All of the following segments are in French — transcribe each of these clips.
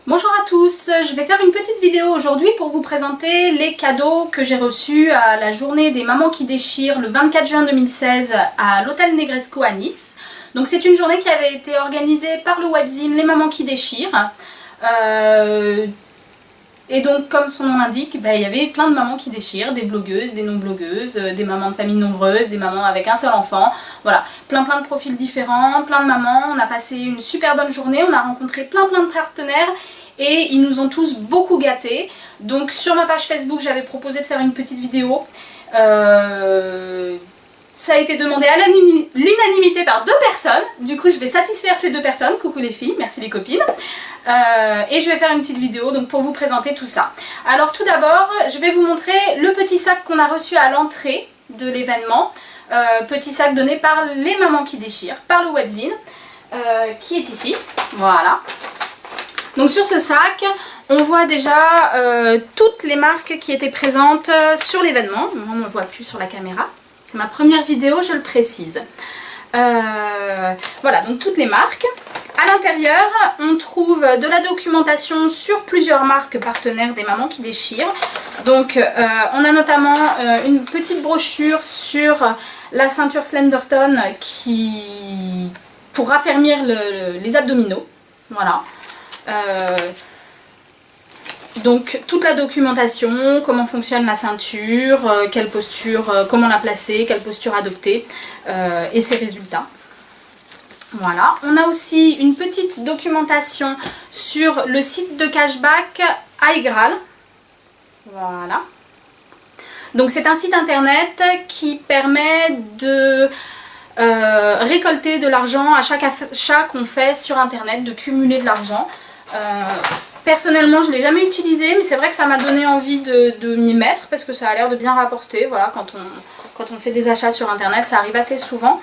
Bonjour à tous, je vais faire une petite vidéo aujourd'hui pour vous présenter les cadeaux que j'ai reçus à la journée des mamans qui déchirent le 24 juin 2016 à l'hôtel Negresco à Nice. Donc c'est une journée qui avait été organisée par le webzine Les Mamans qui déchirent. Et donc comme son nom l'indique, il y avait plein de mamans qui déchirent, des blogueuses, des non-blogueuses, des mamans de familles nombreuses, des mamans avec un seul enfant. Voilà, plein de profils différents, plein de mamans. On a passé une super bonne journée, on a rencontré plein de partenaires et ils nous ont tous beaucoup gâtés. Donc sur ma page Facebook, j'avais proposé de faire une petite vidéo. Ça a été demandé à l'unanimité par 2 personnes. Du coup, je vais satisfaire ces 2 personnes. Coucou les filles, merci les copines. Et je vais faire une petite vidéo donc, pour vous présenter tout ça. Alors tout d'abord, je vais vous montrer le petit sac qu'on a reçu à l'entrée de l'événement. Petit sac donné par les mamans qui déchirent, par le webzine, qui est ici. Voilà. Donc sur ce sac, on voit déjà toutes les marques qui étaient présentes sur l'événement. On ne me voit plus sur la caméra. C'est ma première vidéo, je le précise. Voilà, donc toutes les marques. À l'intérieur, on trouve de la documentation sur plusieurs marques partenaires des mamans qui déchirent. Donc, on a notamment une petite brochure sur la ceinture Slenderton pour raffermir les abdominaux. Voilà. Donc toute la documentation, comment fonctionne la ceinture, quelle posture, comment la placer, quelle posture adopter et ses résultats. Voilà, on a aussi une petite documentation sur le site de cashback iGraal. Voilà. Donc c'est un site internet qui permet de récolter de l'argent à chaque achat qu'on fait sur internet, de cumuler de l'argent. Personnellement, je ne l'ai jamais utilisé, mais c'est vrai que ça m'a donné envie de m'y mettre parce que ça a l'air de bien rapporter. Voilà, quand on fait des achats sur internet, ça arrive assez souvent.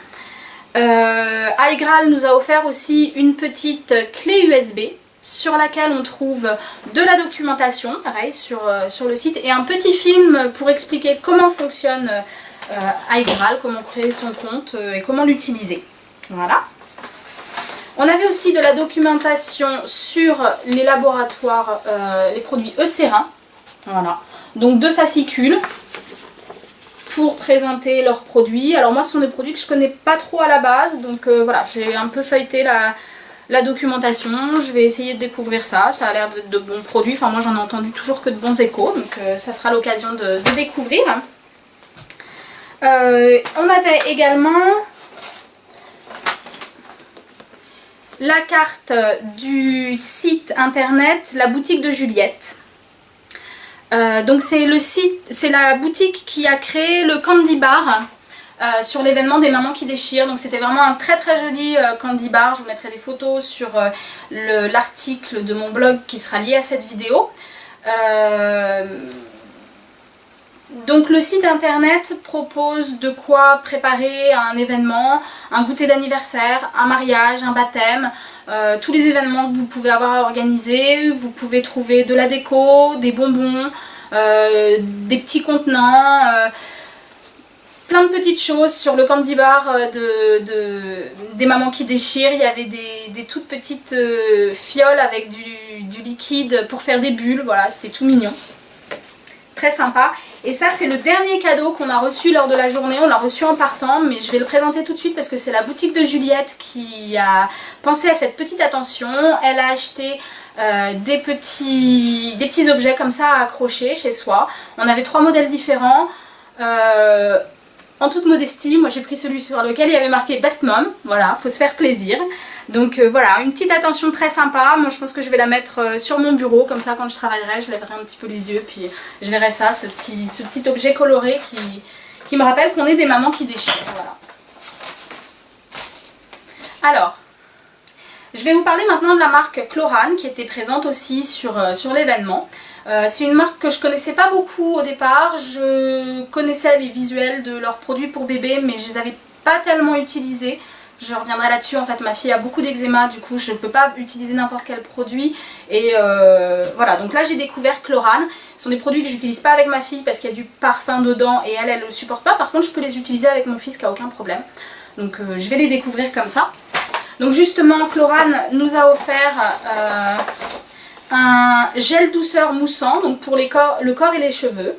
iGraal nous a offert aussi une petite clé USB sur laquelle on trouve de la documentation, pareil, sur le site, et un petit film pour expliquer comment fonctionne iGraal, comment créer son compte et comment l'utiliser. Voilà. On avait aussi de la documentation sur les laboratoires, les produits Eucerin. Voilà. Donc 2 fascicules pour présenter leurs produits. Alors moi, ce sont des produits que je ne connais pas trop à la base. Donc voilà, j'ai un peu feuilleté la documentation. Je vais essayer de découvrir ça. Ça a l'air de bons produits. Enfin moi, j'en ai entendu toujours que de bons échos. Donc ça sera l'occasion de découvrir. On avait également la carte du site internet La Boutique de Juliette. Donc c'est la boutique qui a créé le candy bar sur l'événement des mamans qui déchirent. Donc c'était vraiment un très joli candy bar. Je vous mettrai des photos sur l'article de mon blog qui sera lié à cette vidéo. Donc le site internet propose de quoi préparer un événement, un goûter d'anniversaire, un mariage, un baptême, tous les événements que vous pouvez avoir à organiser. Vous pouvez trouver de la déco, des bonbons, des petits contenants, plein de petites choses sur le candy bar des mamans qui déchirent. Il y avait des toutes petites fioles avec du liquide pour faire des bulles, voilà, c'était tout mignon. Très sympa. Et ça, c'est le dernier cadeau qu'on a reçu lors de la journée. On l'a reçu en partant, mais je vais le présenter tout de suite parce que c'est la boutique de Juliette qui a pensé à cette petite attention. Elle a acheté des petits objets comme ça à accrocher chez soi. On avait 3 modèles différents. En toute modestie, moi j'ai pris celui sur lequel il y avait marqué Best Mom. Voilà, faut se faire plaisir. Donc voilà, une petite attention très sympa. Moi je pense que je vais la mettre sur mon bureau, comme ça quand je travaillerai, je lèverai un petit peu les yeux, puis je verrai ça, ce petit objet coloré qui me rappelle qu'on est des mamans qui déchirent. Voilà. Alors, je vais vous parler maintenant de la marque Chlorane qui était présente aussi sur l'événement. C'est une marque que je connaissais pas beaucoup au départ. Je connaissais les visuels de leurs produits pour bébé, mais je les avais pas tellement utilisés. Je reviendrai là-dessus. En fait, ma fille a beaucoup d'eczéma, du coup je ne peux pas utiliser n'importe quel produit. Et voilà, donc là j'ai découvert Chlorane. Ce sont des produits que j'utilise pas avec ma fille parce qu'il y a du parfum dedans et elle ne le supporte pas. Par contre, je peux les utiliser avec mon fils qui a aucun problème. Donc je vais les découvrir comme ça. Donc justement, Chlorane nous a offert un gel douceur moussant, donc pour le corps et les cheveux.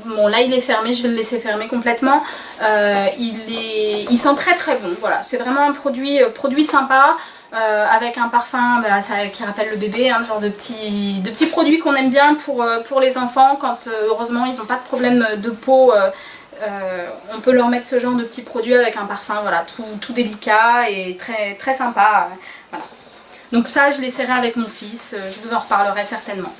Bon là il est fermé, je vais le laisser fermer complètement. Il sent très très bon, voilà, c'est vraiment un produit sympa. Avec un parfum qui rappelle le bébé, hein, genre de petits produits qu'on aime bien pour les enfants quand heureusement ils n'ont pas de problème de peau. On peut leur mettre ce genre de petits produits avec un parfum, voilà, tout délicat et très, très sympa. Voilà. Donc ça je l'essaierai avec mon fils, je vous en reparlerai certainement.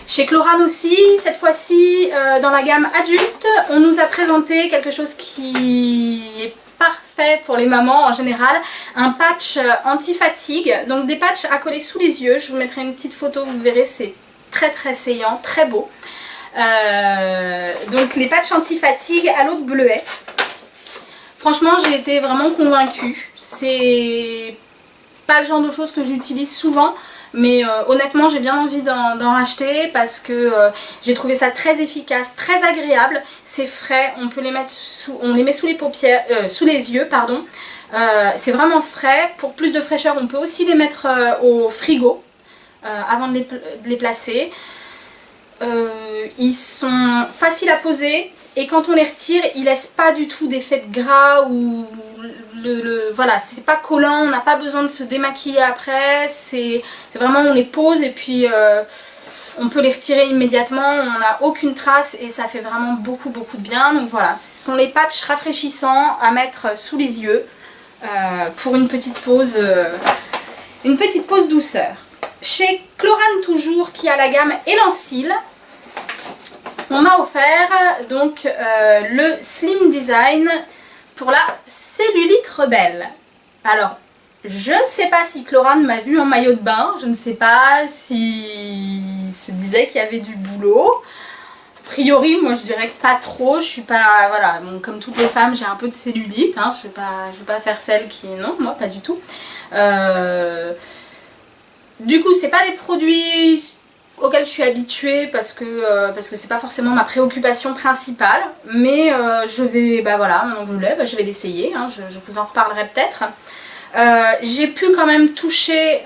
Chez Chlorane aussi, cette fois-ci dans la gamme adulte, on nous a présenté quelque chose qui est parfait pour les mamans en général, un patch anti-fatigue, donc des patchs à coller sous les yeux. Je vous mettrai une petite photo, vous verrez, c'est très très saillant, très beau. Donc les patchs anti-fatigue à l'eau de bleuet. Franchement j'ai été vraiment convaincue, c'est pas le genre de choses que j'utilise souvent, mais honnêtement j'ai bien envie d'en racheter parce que j'ai trouvé ça très efficace, très agréable, c'est frais, on les met sous les paupières, sous les yeux pardon. C'est vraiment frais, pour plus de fraîcheur on peut aussi les mettre au frigo avant de les placer. Ils sont faciles à poser et quand on les retire ils laissent pas du tout d'effet de gras ou voilà, c'est pas collant, on n'a pas besoin de se démaquiller après, c'est vraiment on les pose et puis on peut les retirer immédiatement, on n'a aucune trace et ça fait vraiment beaucoup de bien. Donc voilà, ce sont les patchs rafraîchissants à mettre sous les yeux pour une petite pause douceur. Chez Chlorane toujours, qui a la gamme Elan-Sil, on m'a offert donc le Slim Design pour la cellulite rebelle. Alors, je ne sais pas si Chlorane m'a vu en maillot de bain, je ne sais pas s'il se disait qu'il y avait du boulot. A priori, moi je dirais que pas trop, je suis pas, voilà, bon, comme toutes les femmes j'ai un peu de cellulite, hein, je vais pas faire celle qui, non, moi pas du tout. Du coup, c'est pas des produits auxquels je suis habituée parce que c'est pas forcément ma préoccupation principale, mais je vais, voilà, maintenant que je l'ai, je vais l'essayer, hein, je vous en reparlerai peut-être. J'ai pu quand même toucher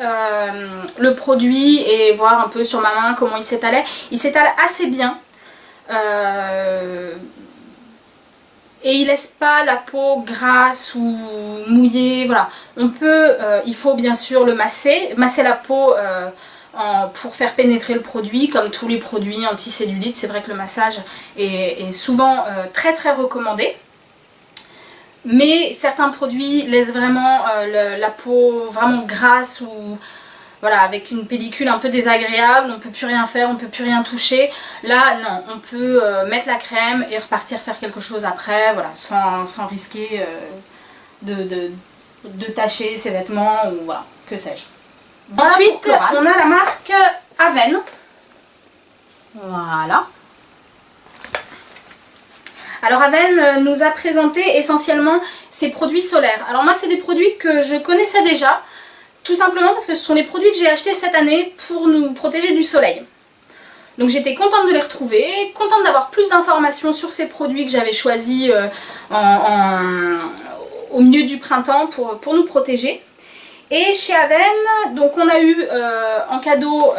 le produit et voir un peu sur ma main comment il s'étalait. Il s'étale assez bien. Et il laisse pas la peau grasse ou mouillée, voilà. On peut, il faut bien sûr le masser la peau pour faire pénétrer le produit, comme tous les produits anti-cellulite. C'est vrai que le massage est souvent très très recommandé. Mais certains produits laissent vraiment la peau vraiment grasse ou voilà, avec une pellicule un peu désagréable, on ne peut plus rien faire, on ne peut plus rien toucher. Là, non, on peut mettre la crème et repartir faire quelque chose après, voilà, sans risquer de tacher ses vêtements ou voilà, que sais-je. Voilà. Ensuite, on a la marque Aven. Voilà. Alors Aven nous a présenté essentiellement ses produits solaires. Alors moi, c'est des produits que je connaissais déjà. Tout simplement parce que ce sont les produits que j'ai achetés cette année pour nous protéger du soleil. Donc j'étais contente de les retrouver, contente d'avoir plus d'informations sur ces produits que j'avais choisis au milieu du printemps pour nous protéger. Et chez Aven, donc on a eu en cadeau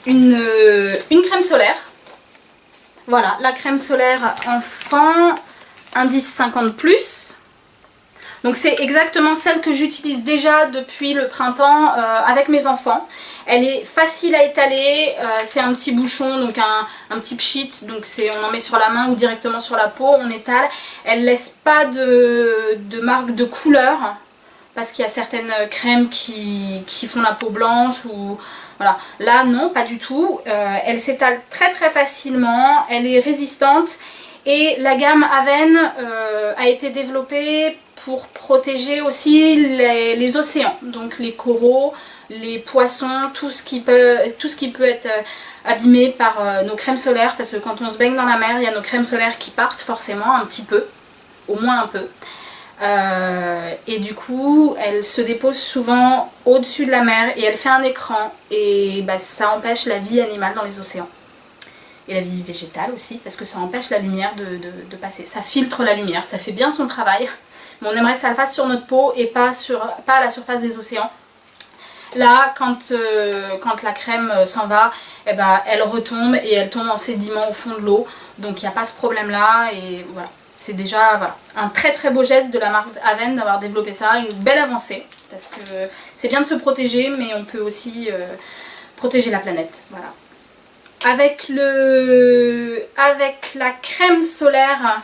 une crème solaire. Voilà, la crème solaire enfant, indice 50+. Donc c'est exactement celle que j'utilise déjà depuis le printemps avec mes enfants. Elle est facile à étaler, c'est un petit bouchon, donc un petit pchit, donc on en met sur la main ou directement sur la peau, on étale. Elle laisse pas de marque de couleur, parce qu'il y a certaines crèmes qui font la peau blanche ou... Voilà, là non, pas du tout. Elle s'étale très très facilement, elle est résistante et la gamme Aven a été développée pour protéger aussi les océans, donc les coraux, les poissons, tout ce qui peut être abîmé par nos crèmes solaires, parce que quand on se baigne dans la mer, il y a nos crèmes solaires qui partent forcément un petit peu, au moins un peu. Et du coup elle se dépose souvent au-dessus de la mer et elle fait un écran et ça empêche la vie animale dans les océans et la vie végétale aussi, parce que ça empêche la lumière de passer, ça filtre la lumière, ça fait bien son travail, mais on aimerait que ça le fasse sur notre peau et pas à la surface des océans. Là, quand la crème s'en va, eh ben, elle retombe et elle tombe en sédiment au fond de l'eau. Donc il n'y a pas ce problème là et voilà. C'est déjà voilà, un très très beau geste de la marque Aven d'avoir développé ça, une belle avancée. Parce que c'est bien de se protéger, mais on peut aussi protéger la planète. Voilà. Avec la crème solaire,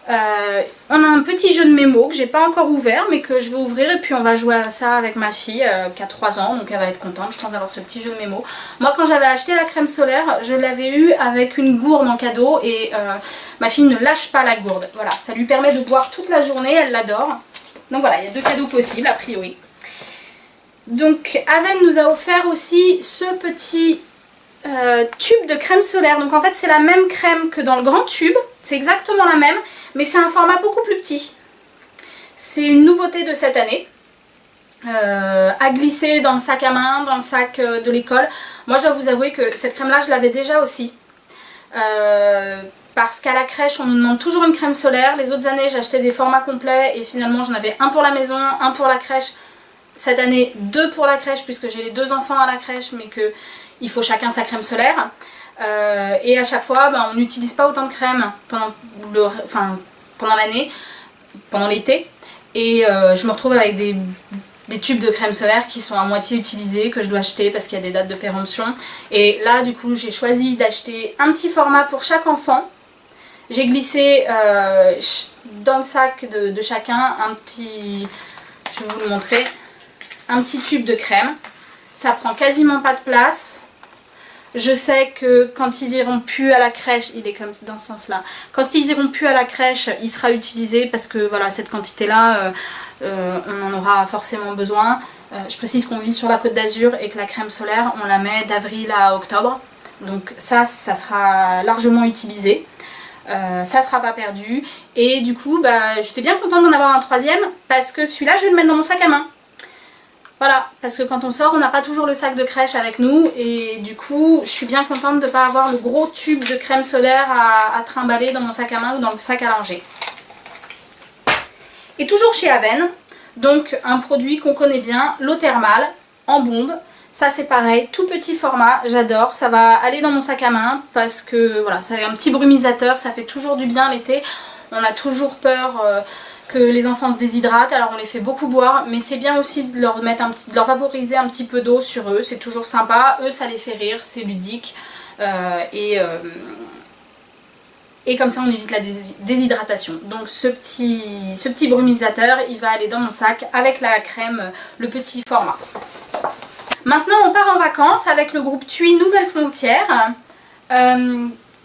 on a un petit jeu de mémo que j'ai pas encore ouvert mais que je vais ouvrir et puis on va jouer à ça avec ma fille qui a 3 ans, donc elle va être contente je pense d'avoir ce petit jeu de mémo. Moi quand j'avais acheté la crème solaire, je l'avais eu avec une gourde en cadeau et ma fille ne lâche pas la gourde. Voilà, ça lui permet de boire toute la journée, elle l'adore. Donc voilà, il y a 2 cadeaux possibles a priori. Donc Aven nous a offert aussi ce petit tube de crème solaire. Donc en fait c'est la même crème que dans le grand tube, c'est exactement la même, mais c'est un format beaucoup plus petit. C'est une nouveauté de cette année, à glisser dans le sac à main, dans le sac de l'école. Moi je dois vous avouer que cette crème là je l'avais déjà aussi, parce qu'à la crèche on nous demande toujours une crème solaire. Les autres années j'achetais des formats complets et finalement j'en avais un pour la maison, un pour la crèche. Cette année 2 pour la crèche puisque j'ai les 2 enfants à la crèche mais que il faut chacun sa crème solaire. Et à chaque fois on n'utilise pas autant de crème pendant l'année, pendant l'été. Et je me retrouve avec des tubes de crème solaire qui sont à moitié utilisés, que je dois acheter parce qu'il y a des dates de péremption. Et là du coup j'ai choisi d'acheter un petit format pour chaque enfant. J'ai glissé dans le sac de chacun un petit, je vais vous le montrer, un petit tube de crème. Ça prend quasiment pas de place. Je sais que quand ils iront plus à la crèche, il est comme dans ce sens là, quand ils iront plus à la crèche, il sera utilisé parce que voilà, cette quantité là, on en aura forcément besoin. Je précise qu'on vit sur la Côte d'Azur et que la crème solaire, on la met d'avril à octobre. Donc ça sera largement utilisé. Ça sera pas perdu. Et du coup, j'étais bien contente d'en avoir un 3e parce que celui-là, je vais le mettre dans mon sac à main. Voilà, parce que quand on sort, on n'a pas toujours le sac de crèche avec nous et du coup, je suis bien contente de ne pas avoir le gros tube de crème solaire à trimballer dans mon sac à main ou dans le sac à langer. Et toujours chez Aven, donc un produit qu'on connaît bien, l'eau thermale en bombe. Ça c'est pareil, tout petit format, j'adore, ça va aller dans mon sac à main parce que voilà, c'est un petit brumisateur, ça fait toujours du bien l'été. On a toujours peur que les enfants se déshydratent, alors on les fait beaucoup boire, mais c'est bien aussi de leur mettre de leur vaporiser un petit peu d'eau sur eux, c'est toujours sympa. Eux ça les fait rire, c'est ludique et comme ça on évite la déshydratation. Donc ce petit brumisateur, il va aller dans mon sac avec la crème, le petit format. Maintenant on part en vacances avec le groupe TUI Nouvelles Frontières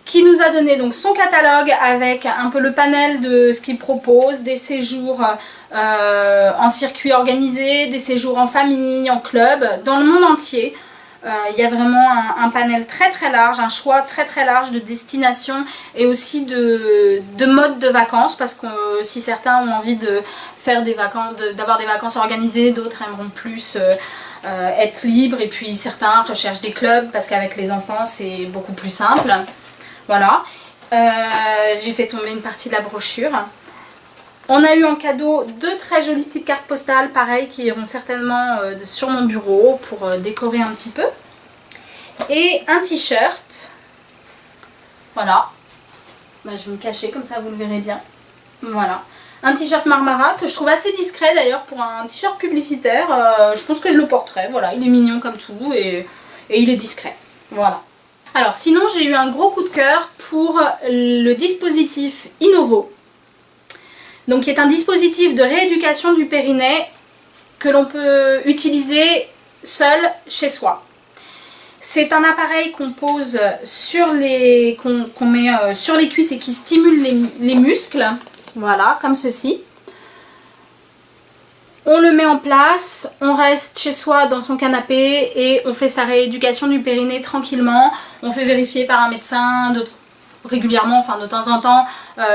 qui nous a donné donc son catalogue avec un peu le panel de ce qu'il propose, des séjours en circuit organisé, des séjours en famille, en club, dans le monde entier. Il y a vraiment un panel très très large, un choix très très large de destinations et aussi de modes de vacances, parce que si certains ont envie de faire des vacances, d'avoir des vacances organisées, d'autres aimeront plus être libres, et puis certains recherchent des clubs parce qu'avec les enfants c'est beaucoup plus simple. Voilà, j'ai fait tomber une partie de la brochure. On a eu en cadeau 2 très jolies petites cartes postales, pareil, qui iront certainement sur mon bureau pour décorer un petit peu. Et un t-shirt. Voilà. Je vais me cacher, comme ça vous le verrez bien. Voilà. Un t-shirt Marmara que je trouve assez discret d'ailleurs pour un t-shirt publicitaire. Je pense que je le porterai. Voilà, il est mignon comme tout et il est discret. Voilà. Alors sinon j'ai eu un gros coup de cœur pour le dispositif Innovo. Donc qui est un dispositif de rééducation du périnée que l'on peut utiliser seul chez soi. C'est un appareil qu'on pose sur qu'on met sur les cuisses et qui stimule les muscles. Voilà, comme ceci. On le met en place, on reste chez soi dans son canapé et on fait sa rééducation du périnée tranquillement. On fait vérifier par un médecin régulièrement, enfin de temps en temps,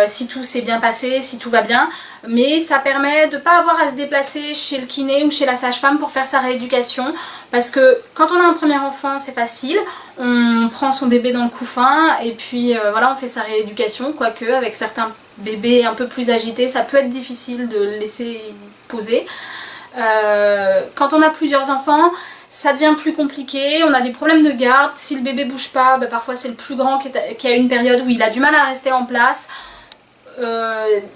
si tout s'est bien passé, si tout va bien. Mais ça permet de ne pas avoir à se déplacer chez le kiné ou chez la sage-femme pour faire sa rééducation. Parce que quand on a un premier enfant, c'est facile. On prend son bébé dans le couffin et puis voilà, on fait sa rééducation. Quoique avec certains bébés un peu plus agités, ça peut être difficile de le laisser poser. Quand on a plusieurs enfants, ça devient plus compliqué, on a des problèmes de garde, si le bébé bouge pas, bah, parfois c'est le plus grand qui a une période où il a du mal à rester en place.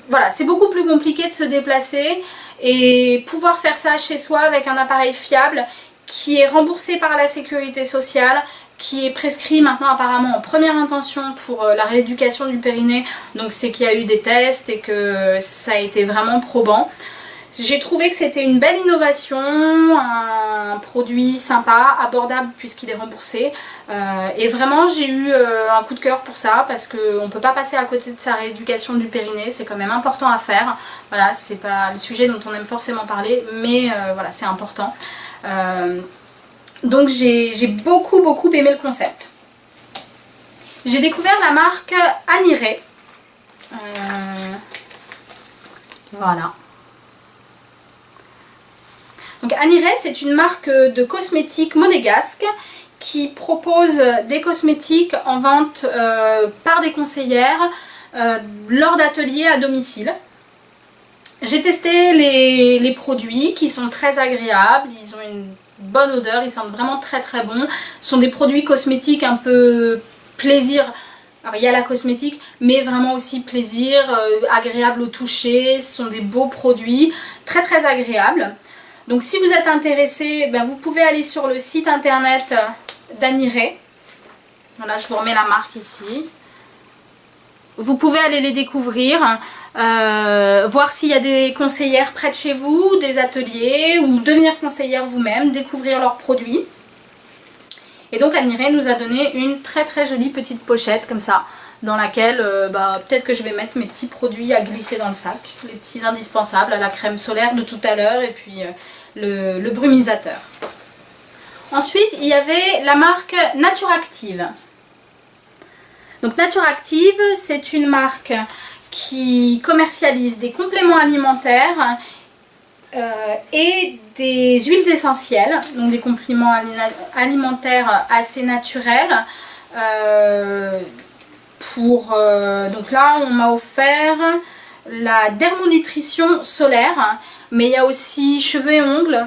Voilà, c'est beaucoup plus compliqué de se déplacer et pouvoir faire ça chez soi avec un appareil fiable qui est remboursé par la sécurité sociale, qui est prescrit maintenant apparemment en première intention pour la rééducation du périnée, donc c'est qu'il y a eu des tests et que ça a été vraiment probant. J'ai trouvé que c'était une belle innovation, un produit sympa, abordable puisqu'il est remboursé. Et vraiment j'ai eu un coup de cœur pour ça parce qu'on ne peut pas passer à côté de sa rééducation du périnée, c'est quand même important à faire. Voilà, c'est pas le sujet dont on aime forcément parler, mais voilà, c'est important. Donc j'ai beaucoup aimé le concept. J'ai découvert la marque Aniré. Voilà. Donc Aniré, c'est une marque de cosmétiques monégasque qui propose des cosmétiques en vente par des conseillères lors d'ateliers à domicile. J'ai testé les produits qui sont très agréables, ils ont une bonne odeur, ils sentent vraiment très bon. Ce sont des produits cosmétiques un peu plaisir. Alors il y a la cosmétique, mais vraiment aussi plaisir, agréable au toucher. Ce sont des beaux produits, très agréables. Donc si vous êtes intéressé, ben, vous pouvez aller sur le site internet d'Aniré. Voilà, je vous remets la marque ici. Vous pouvez aller les découvrir, voir s'il y a des conseillères près de chez vous, des ateliers, ou devenir conseillère vous-même, découvrir leurs produits. Et donc Aniré nous a donné une très jolie petite pochette comme ça, dans laquelle peut-être que je vais mettre mes petits produits à glisser dans le sac, les petits indispensables, la crème solaire de tout à l'heure et puis le brumisateur. Ensuite il y avait la marque Naturactive. Donc Naturactive, c'est une marque qui commercialise des compléments alimentaires et des huiles essentielles, donc des compléments alimentaires assez naturels. Donc là on m'a offert la dermonutrition solaire, mais il y a aussi cheveux et ongles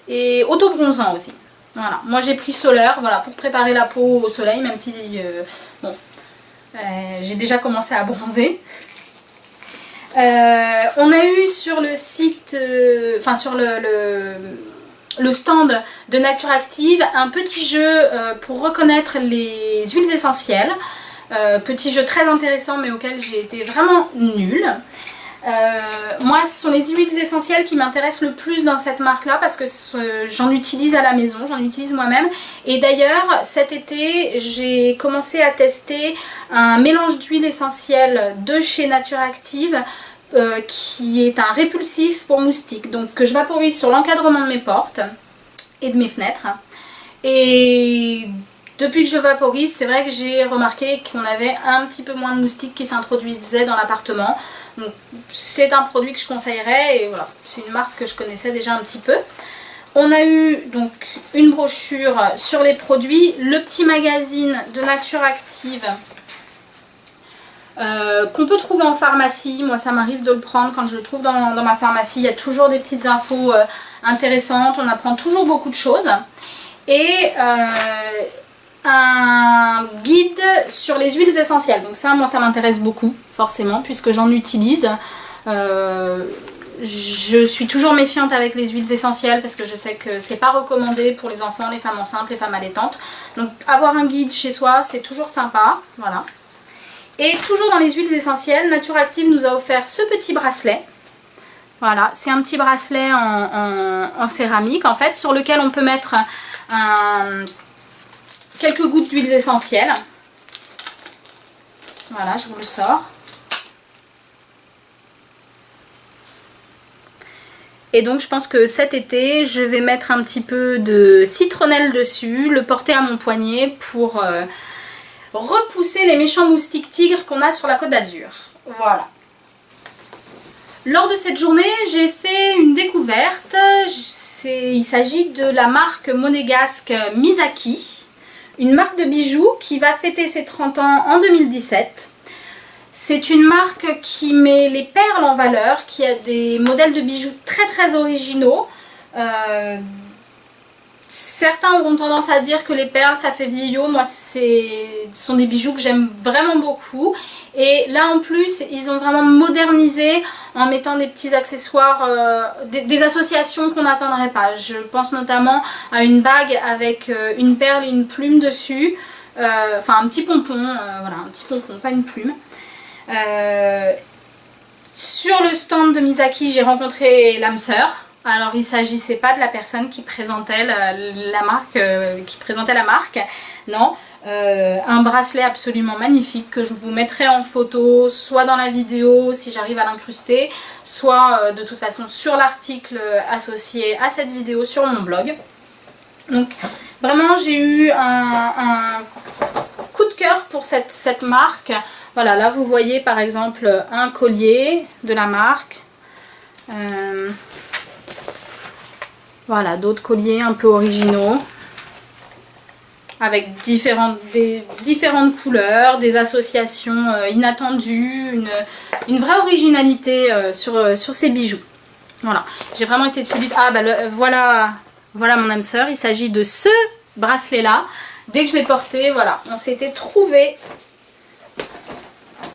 et auto-bronzant aussi. Voilà, moi j'ai pris solaire, voilà, pour préparer la peau au soleil, même si j'ai déjà commencé à bronzer. On a eu sur le site, sur le stand de Naturactive, un petit jeu pour reconnaître les huiles essentielles. Petit jeu très intéressant mais auquel j'ai été vraiment nulle. Moi ce sont les huiles essentielles qui m'intéressent le plus dans cette marque là parce que j'en utilise à la maison, j'en utilise moi-même. Et d'ailleurs cet été j'ai commencé à tester un mélange d'huile essentielle de chez Naturactive qui est un répulsif pour moustiques, donc que je vaporise sur l'encadrement de mes portes et de mes fenêtres. Et depuis que je vaporise, c'est vrai que j'ai remarqué qu'on avait un petit peu moins de moustiques qui s'introduisaient dans l'appartement. Donc c'est un produit que je conseillerais et voilà, c'est une marque que je connaissais déjà un petit peu. On a eu donc une brochure sur les produits, le petit magazine de Naturactive qu'on peut trouver en pharmacie. Moi ça m'arrive de le prendre quand je le trouve dans ma pharmacie. Il y a toujours des petites infos intéressantes, on apprend toujours beaucoup de choses. Et un guide sur les huiles essentielles. Donc ça, moi ça m'intéresse beaucoup, forcément, puisque j'en utilise. Je suis toujours méfiante avec les huiles essentielles parce que je sais que c'est pas recommandé pour les enfants, les femmes enceintes, les femmes allaitantes. Donc avoir un guide chez soi, c'est toujours sympa. Voilà. Et toujours dans les huiles essentielles, Naturactive nous a offert ce petit bracelet. Voilà, c'est un petit bracelet en céramique en fait, sur lequel on peut mettre quelques gouttes d'huiles essentielles. Voilà, je vous le sors. Et donc je pense que cet été, je vais mettre un petit peu de citronnelle dessus, le porter à mon poignet pour repousser les méchants moustiques tigres qu'on a sur la Côte d'Azur. Voilà. Lors de cette journée, j'ai fait une découverte. Il s'agit de la marque monégasque Misaki, une marque de bijoux qui va fêter ses 30 ans en 2017. C'est une marque qui met les perles en valeur, qui a des modèles de bijoux très originaux. Certains auront tendance à dire que les perles ça fait vieillot, moi ce sont des bijoux que j'aime vraiment beaucoup. Et là en plus ils ont vraiment modernisé en mettant des petits accessoires, des associations qu'on n'attendrait pas. Je pense notamment à une bague avec une perle et une plume dessus, enfin un petit pompon, voilà un petit pompon, pas une plume. Sur le stand de Misaki j'ai rencontré l'âme sœur. Alors il ne s'agissait pas de la personne qui présentait la marque, non. Un bracelet absolument magnifique que je vous mettrai en photo, soit dans la vidéo si j'arrive à l'incruster, soit de toute façon sur l'article associé à cette vidéo sur mon blog. Donc vraiment j'ai eu un coup de cœur pour cette marque. Voilà, là vous voyez par exemple un collier de la marque. Voilà, d'autres colliers un peu originaux avec différentes couleurs, des associations inattendues, une vraie originalité sur ces bijoux. Voilà, j'ai vraiment été séduite. Ah bah voilà mon âme sœur, il s'agit de ce bracelet là. Dès que je l'ai porté, voilà, on s'était trouvé.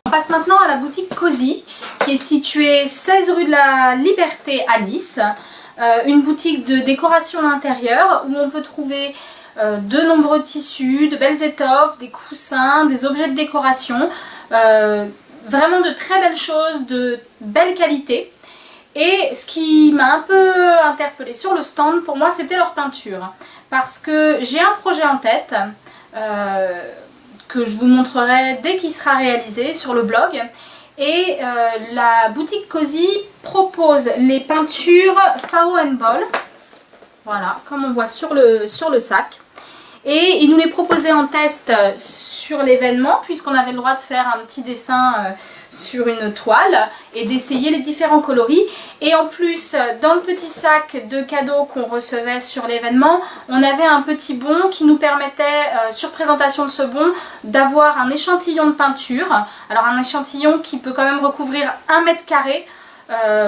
On passe maintenant à la boutique Cozy qui est située 16 rue de la Liberté à Nice. Une boutique de décoration intérieure où on peut trouver de nombreux tissus, de belles étoffes, des coussins, des objets de décoration, vraiment de très belles choses, de belle qualité. Et ce qui m'a un peu interpellée sur le stand, pour moi, c'était leur peinture. Parce que j'ai un projet en tête que je vous montrerai dès qu'il sera réalisé sur le blog. Et la boutique Cozy propose les peintures Faro & Ball, voilà, comme on voit sur le sac. Et ils nous les proposaient en test sur l'événement, puisqu'on avait le droit de faire un petit dessin sur une toile et d'essayer les différents coloris. Et en plus, dans le petit sac de cadeaux qu'on recevait sur l'événement, on avait un petit bon qui nous permettait, sur présentation de ce bon, d'avoir un échantillon de peinture. Alors un échantillon qui peut quand même recouvrir 1 mètre carré,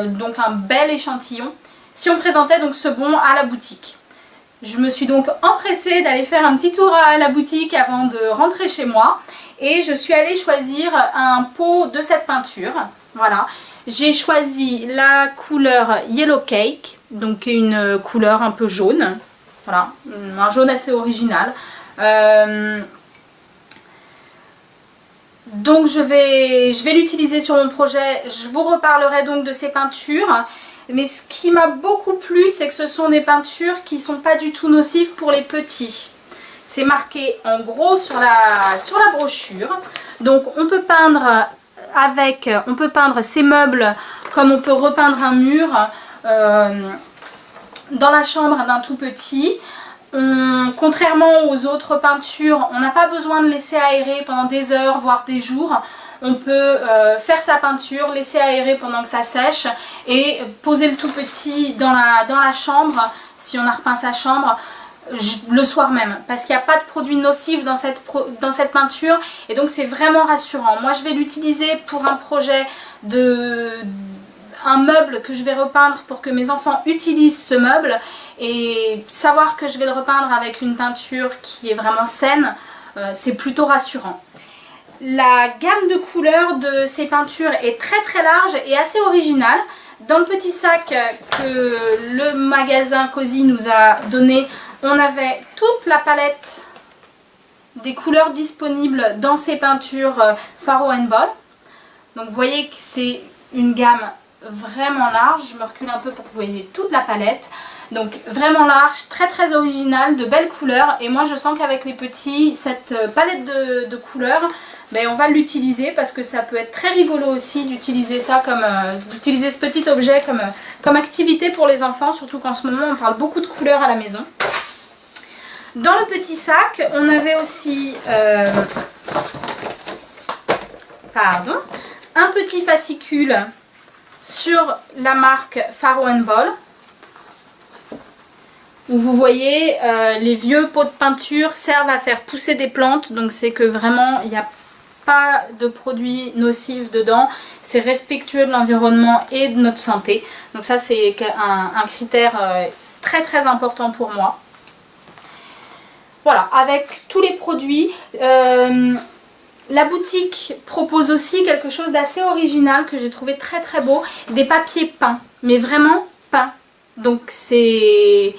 donc un bel échantillon, si on présentait donc ce bon à la boutique. Je me suis donc empressée d'aller faire un petit tour à la boutique avant de rentrer chez moi. Et je suis allée choisir un pot de cette peinture. Voilà. J'ai choisi la couleur Yellow Cake, donc une couleur un peu jaune. Voilà, un jaune assez original. Donc je vais l'utiliser sur mon projet. Je vous reparlerai donc de ces peintures. Mais ce qui m'a beaucoup plu, c'est que ce sont des peintures qui ne sont pas du tout nocives pour les petits. C'est marqué en gros sur la brochure. Donc on peut peindre ces meubles comme on peut repeindre un mur dans la chambre d'un tout petit. Contrairement aux autres peintures, on n'a pas besoin de laisser aérer pendant des heures, voire des jours. On peut faire sa peinture, laisser aérer pendant que ça sèche et poser le tout petit dans la chambre, si on a repeint sa chambre, le soir même. Parce qu'il n'y a pas de produits nocifs dans cette peinture et donc c'est vraiment rassurant. Moi je vais l'utiliser pour un projet un meuble que je vais repeindre pour que mes enfants utilisent ce meuble et savoir que je vais le repeindre avec une peinture qui est vraiment saine, c'est plutôt rassurant. La gamme de couleurs de ces peintures est très très large et assez originale. Dans le petit sac que le magasin Cozy nous a donné, on avait toute la palette des couleurs disponibles dans ces peintures Faro & Ball. Donc vous voyez que c'est une gamme vraiment large. Je me recule un peu pour que vous voyez toute la palette. Donc vraiment large, très très originale, de belles couleurs. Et moi je sens qu'avec les petits, cette palette de couleurs, ben, on va l'utiliser parce que ça peut être très rigolo aussi d'utiliser ça d'utiliser ce petit objet comme activité pour les enfants. Surtout qu'en ce moment on parle beaucoup de couleurs à la maison. Dans le petit sac, on avait aussi un petit fascicule sur la marque Faro & Ball. Où vous voyez, les vieux pots de peinture servent à faire pousser des plantes. Donc c'est que vraiment, il n'y a pas de produits nocifs dedans. C'est respectueux de l'environnement et de notre santé. Donc ça c'est un critère très très important pour moi. Voilà, avec tous les produits. La boutique propose aussi quelque chose d'assez original que j'ai trouvé très très beau. Des papiers peints, mais vraiment peints. Donc c'est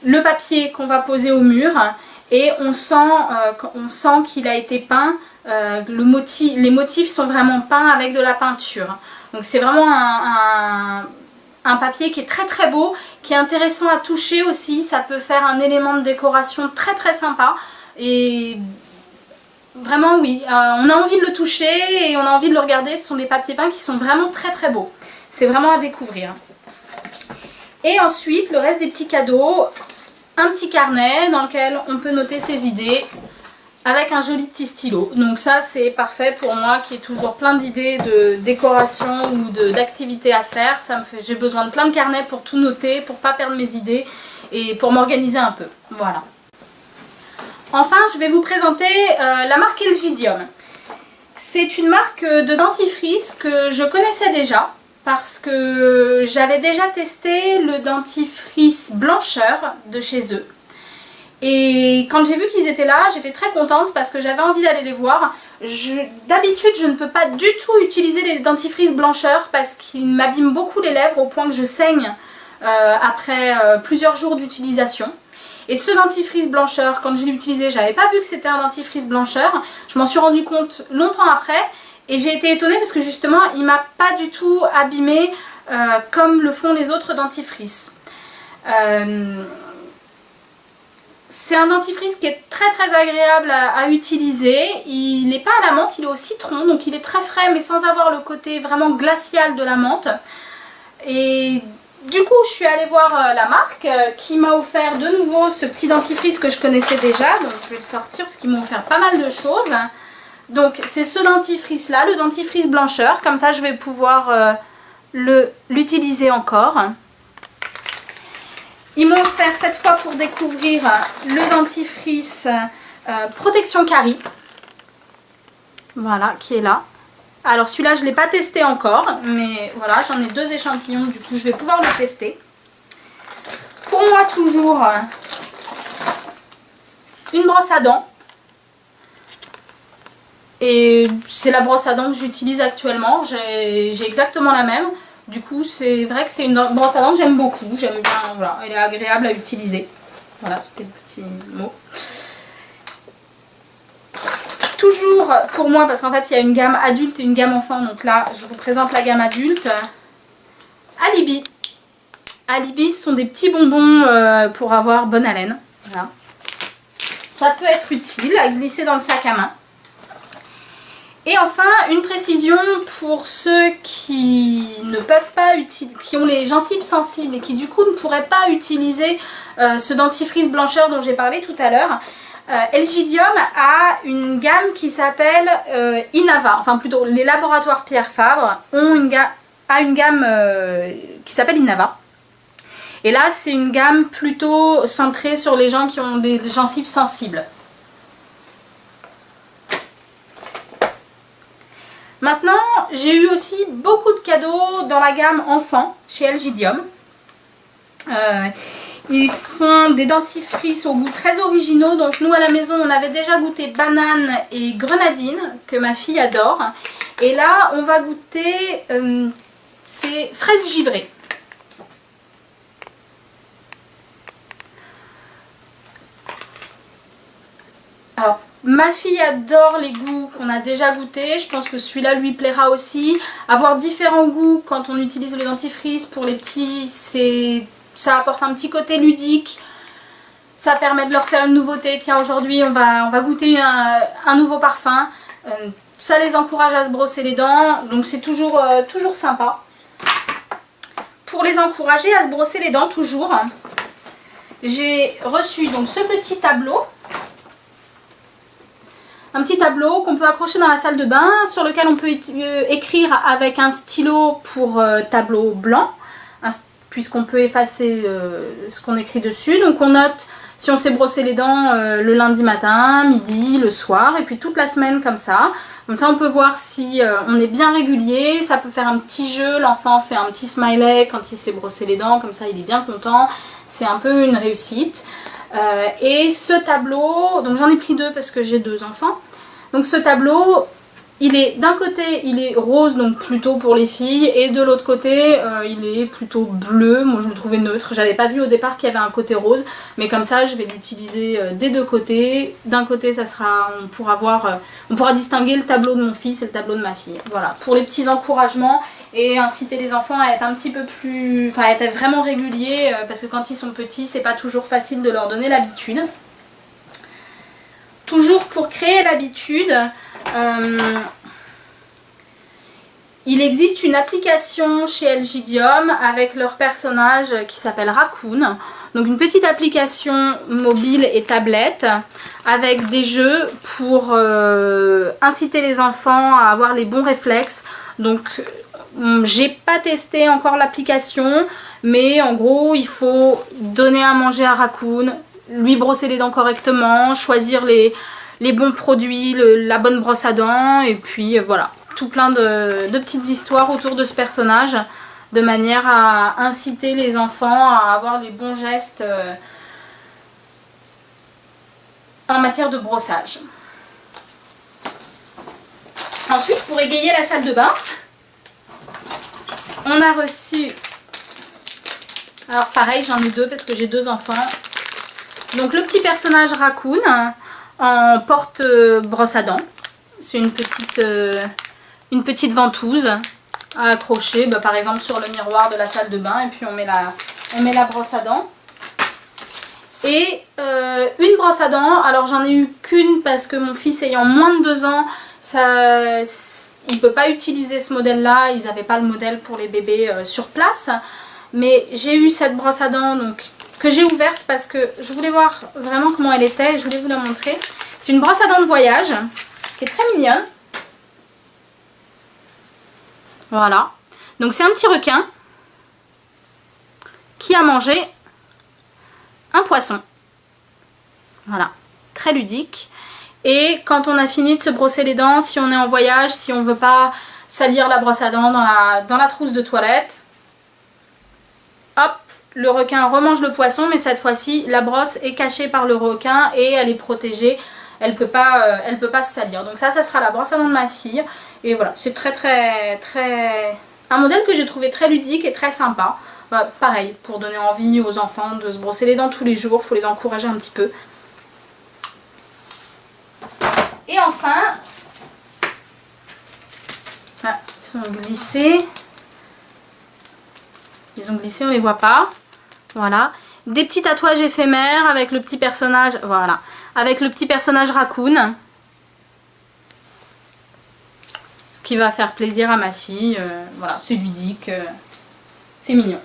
le papier qu'on va poser au mur et on sent qu'il a été peint. Les motifs sont vraiment peints avec de la peinture. Donc c'est vraiment un papier qui est très très beau, qui est intéressant à toucher aussi. Ça peut faire un élément de décoration très très sympa. Et vraiment oui, on a envie de le toucher et on a envie de le regarder. Ce sont des papiers peints qui sont vraiment très très beaux. C'est vraiment à découvrir. Et ensuite, le reste des petits cadeaux, un petit carnet dans lequel on peut noter ses idées avec un joli petit stylo. Donc ça, c'est parfait pour moi qui ai toujours plein d'idées de décoration ou d'activités à faire. J'ai besoin de plein de carnets pour tout noter, pour pas perdre mes idées et pour m'organiser un peu. Voilà. Enfin, je vais vous présenter la marque Elgidium. C'est une marque de dentifrice que je connaissais déjà parce que j'avais déjà testé le dentifrice blancheur de chez eux. Et quand j'ai vu qu'ils étaient là, j'étais très contente parce que j'avais envie d'aller les voir. D'habitude, je ne peux pas du tout utiliser les dentifrices blancheurs parce qu'ils m'abîment beaucoup les lèvres au point que je saigne après plusieurs jours d'utilisation. Et ce dentifrice blancheur, quand je l'ai utilisé, j'avais pas vu que c'était un dentifrice blancheur. Je m'en suis rendu compte longtemps après et j'ai été étonnée parce que justement, il m'a pas du tout abîmé comme le font les autres dentifrices. C'est un dentifrice qui est très très agréable à utiliser. Il n'est pas à la menthe, il est au citron, donc il est très frais mais sans avoir le côté vraiment glacial de la menthe. Et du coup, je suis allée voir la marque qui m'a offert de nouveau ce petit dentifrice que je connaissais déjà. Donc je vais le sortir parce qu'ils m'ont offert pas mal de choses. Donc c'est ce dentifrice là, le dentifrice blancheur. Comme ça je vais pouvoir l'utiliser encore. Ils m'ont offert cette fois pour découvrir le dentifrice protection carie. Voilà, qui est là. Alors celui-là je ne l'ai pas testé encore, mais voilà, j'en ai 2 échantillons, du coup je vais pouvoir le tester. Pour moi toujours, une brosse à dents. Et c'est la brosse à dents que j'utilise actuellement, j'ai exactement la même. Du coup c'est vrai que c'est une brosse à dents que j'aime beaucoup, j'aime bien, voilà, elle est agréable à utiliser. Voilà, c'était le petit mot. Toujours pour moi, parce qu'en fait il y a une gamme adulte et une gamme enfant, donc là je vous présente la gamme adulte. Alibi. Alibi, ce sont des petits bonbons pour avoir bonne haleine. Voilà. Ça peut être utile à glisser dans le sac à main. Et enfin, une précision pour ceux qui ne peuvent pas utiliser, qui ont les gencives sensibles et qui du coup ne pourraient pas utiliser ce dentifrice blancheur dont j'ai parlé tout à l'heure. Elgidium a une gamme qui s'appelle Inava, enfin plutôt les laboratoires Pierre Fabre ont une gamme qui s'appelle Inava. Et là c'est une gamme plutôt centrée sur les gens qui ont des gencives sensibles. Maintenant, j'ai eu aussi beaucoup de cadeaux dans la gamme enfant chez Elgidium. Ils font des dentifrices au goût très originaux. Donc nous à la maison, on avait déjà goûté banane et grenadine, que ma fille adore. Et là, on va goûter ces fraises givrées. Alors, ma fille adore les goûts qu'on a déjà goûtés. Je pense que celui-là lui plaira aussi. Avoir différents goûts quand on utilise le dentifrice pour les petits, ça apporte un petit côté ludique. Ça permet de leur faire une nouveauté. Tiens, aujourd'hui on va goûter un nouveau parfum. Ça les encourage à se brosser les dents. Donc c'est toujours sympa. Pour les encourager à se brosser les dents toujours, j'ai reçu donc ce petit tableau. Un petit tableau qu'on peut accrocher dans la salle de bain, sur lequel on peut écrire avec un stylo pour tableau blanc, puisqu'on peut effacer ce qu'on écrit dessus. Donc on note si on s'est brossé les dents le lundi matin, midi, le soir, et puis toute la semaine comme ça. Comme ça on peut voir si on est bien régulier. Ça peut faire un petit jeu, l'enfant fait un petit smiley quand il s'est brossé les dents, comme ça il est bien content. C'est un peu une réussite. Et ce tableau, donc j'en ai pris 2 parce que j'ai 2 enfants. Donc ce tableau, il est d'un côté il est rose, donc plutôt pour les filles, et de l'autre côté il est plutôt bleu. Moi je le trouvais neutre, j'avais pas vu au départ qu'il y avait un côté rose, mais comme ça je vais l'utiliser des 2 côtés. D'un côté ça sera, on pourra distinguer le tableau de mon fils et le tableau de ma fille. Voilà, pour les petits encouragements et inciter les enfants à être un petit peu plus, enfin à être vraiment réguliers, parce que quand ils sont petits c'est pas toujours facile de leur donner l'habitude. Toujours pour créer l'habitude, il existe une application chez Lgidium avec leur personnage qui s'appelle Raccoon. Donc une petite application mobile et tablette avec des jeux pour inciter les enfants à avoir les bons réflexes. Donc j'ai pas testé encore l'application, mais en gros il faut donner à manger à Raccoon, lui brosser les dents correctement, choisir les bons produits, la bonne brosse à dents, et puis voilà, tout plein de petites histoires autour de ce personnage, de manière à inciter les enfants à avoir les bons gestes en matière de brossage. Ensuite, pour égayer la salle de bain, on a reçu, alors pareil j'en ai 2 parce que j'ai 2 enfants, donc le petit personnage Raccoon en porte brosse à dents. C'est une petite ventouse à accrocher par exemple sur le miroir de la salle de bain, et puis on met la brosse à dents. Et une brosse à dents, alors j'en ai eu qu'une parce que mon fils ayant moins de 2 ans, il ne peut pas utiliser ce modèle là, ils n'avaient pas le modèle pour les bébés sur place. Mais j'ai eu cette brosse à dents donc que j'ai ouverte parce que je voulais voir vraiment comment elle était et je voulais vous la montrer. C'est une brosse à dents de voyage qui est très mignonne. Voilà. Donc c'est un petit requin qui a mangé un poisson. Voilà. Très ludique. Et quand on a fini de se brosser les dents, si on est en voyage, si on ne veut pas salir la brosse à dents dans la trousse de toilette, hop, le requin remange le poisson, mais cette fois-ci la brosse est cachée par le requin et elle est protégée, elle peut pas se salir. Donc ça sera la brosse à dents de ma fille, et voilà, c'est un modèle que j'ai trouvé très ludique et très sympa. Voilà, pareil, pour donner envie aux enfants de se brosser les dents tous les jours, il faut les encourager un petit peu. Et enfin, ah, ils sont glissés. Ils ont glissé, on les voit pas. Voilà. Des petits tatouages éphémères avec le petit personnage, voilà, avec le petit personnage Raccoon. Ce qui va faire plaisir à ma fille. Voilà, c'est ludique, c'est mignon.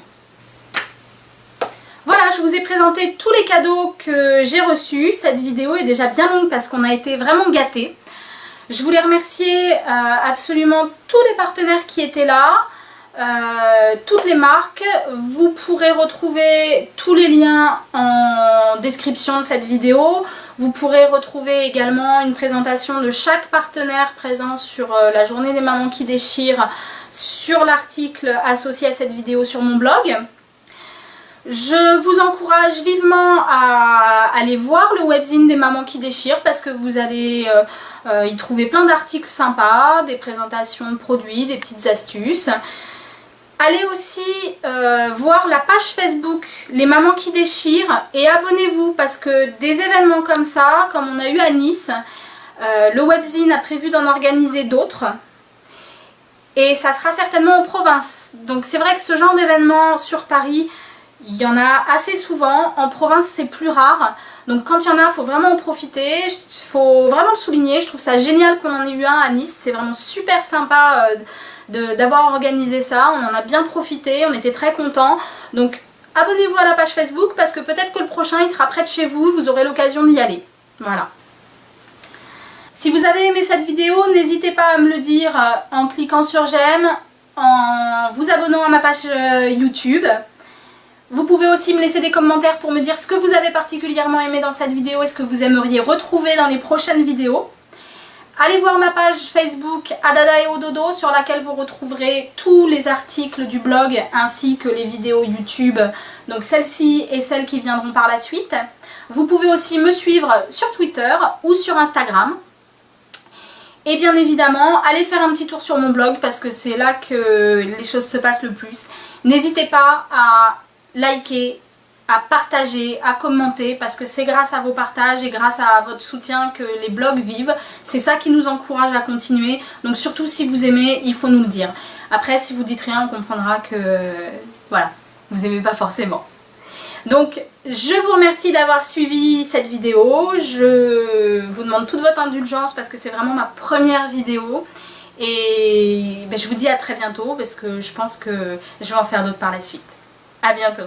Voilà, je vous ai présenté tous les cadeaux que j'ai reçus. Cette vidéo est déjà bien longue parce qu'on a été vraiment gâtés. Je voulais remercier absolument tous les partenaires qui étaient là. Toutes les marques. Vous pourrez retrouver tous les liens en description de cette vidéo. Vous pourrez retrouver également une présentation de chaque partenaire présent sur la journée des mamans qui déchirent, sur l'article associé à cette vidéo sur mon blog. Je vous encourage vivement à aller voir le webzine des mamans qui déchirent parce que vous allez y trouver plein d'articles sympas, des présentations de produits, des petites astuces. Allez aussi voir la page Facebook Les Mamans qui Déchirent et abonnez-vous parce que des événements comme ça, comme on a eu à Nice, le webzine a prévu d'en organiser d'autres et ça sera certainement en province. Donc c'est vrai que ce genre d'événement sur Paris, il y en a assez souvent. En province c'est plus rare. Donc quand il y en a, il faut vraiment en profiter, il faut vraiment le souligner. Je trouve ça génial qu'on en ait eu un à Nice, c'est vraiment super sympa d'avoir organisé ça, on en a bien profité, on était très contents. Donc abonnez-vous à la page Facebook parce que peut-être que le prochain il sera près de chez vous, vous aurez l'occasion d'y aller. Voilà. Si vous avez aimé cette vidéo, n'hésitez pas à me le dire en cliquant sur j'aime, en vous abonnant à ma page YouTube. Vous pouvez aussi me laisser des commentaires pour me dire ce que vous avez particulièrement aimé dans cette vidéo et ce que vous aimeriez retrouver dans les prochaines vidéos. Allez voir ma page Facebook Adada et Ododo sur laquelle vous retrouverez tous les articles du blog ainsi que les vidéos YouTube, donc celles-ci et celles qui viendront par la suite. Vous pouvez aussi me suivre sur Twitter ou sur Instagram. Et bien évidemment, allez faire un petit tour sur mon blog parce que c'est là que les choses se passent le plus. N'hésitez pas à liker, à partager, à commenter parce que c'est grâce à vos partages et grâce à votre soutien que les blogs vivent. C'est ça qui nous encourage à continuer. Donc surtout si vous aimez, il faut nous le dire. Après, si vous dites rien, on comprendra que voilà, vous n'aimez pas forcément. Donc je vous remercie d'avoir suivi cette vidéo, je vous demande toute votre indulgence parce que c'est vraiment ma première vidéo et je vous dis à très bientôt parce que je pense que je vais en faire d'autres par la suite. À bientôt.